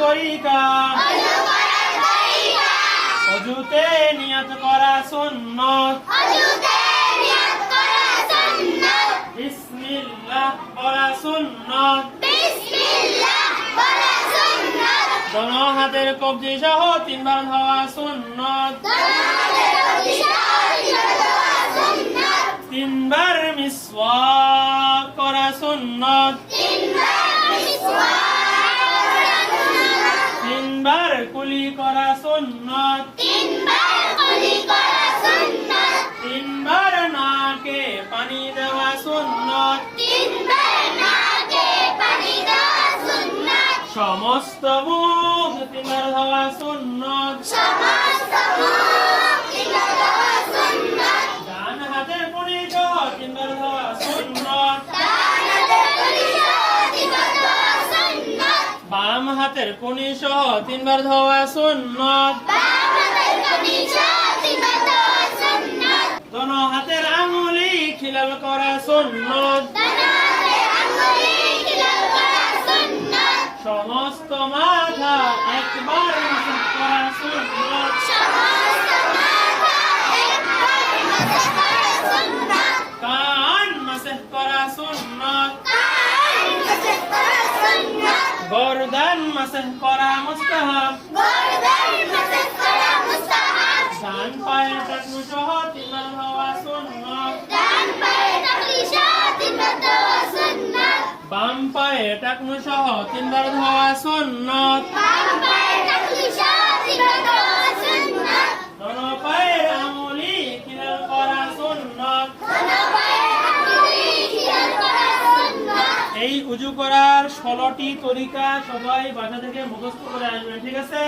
তরিকা অজুতে নিয়ত করা সুন্নত বিসমিল্লাহ বলা সুন্নত দোনো হাতের কবজি সহ 3 বার ধোয়া সুন্নত 3 বার মিসওয়াক করা সুন্নত 3 বার কুলি করা সুন্নত 3 বার নাকে পানি দেওয়া সুন্নত সমস্ত মুখ 3 বার ধোয়া সুন্নত ডান হাতের কনি সহ 3 বার ধোয়া সুন্নত বাম হাতের কনি সহ 3 বার ধোয়া সুন্নত দোনো হাতের আঙ্গুলি খিলাল করা সুন্নত সমস্ত মাথা একবার মাসাজ করা সুন্নত কান মাসাজ করা সুন্নত গর্দান মাসাজ করা মুস্তাহাব ডান পায়ের টাকনু সহ 3 বার ধোয়া সুন্নত বাম পায়ে টাকনু সহ 3 বার ধোয়া সুন্নত দোনো পায়ের আঙ্গুলি খিলাল করা সুন্নত এই উজু করার 16টি তরিকা সবাই বাসা থেকে মুখস্থ করে আসবেন, ঠিক আছে?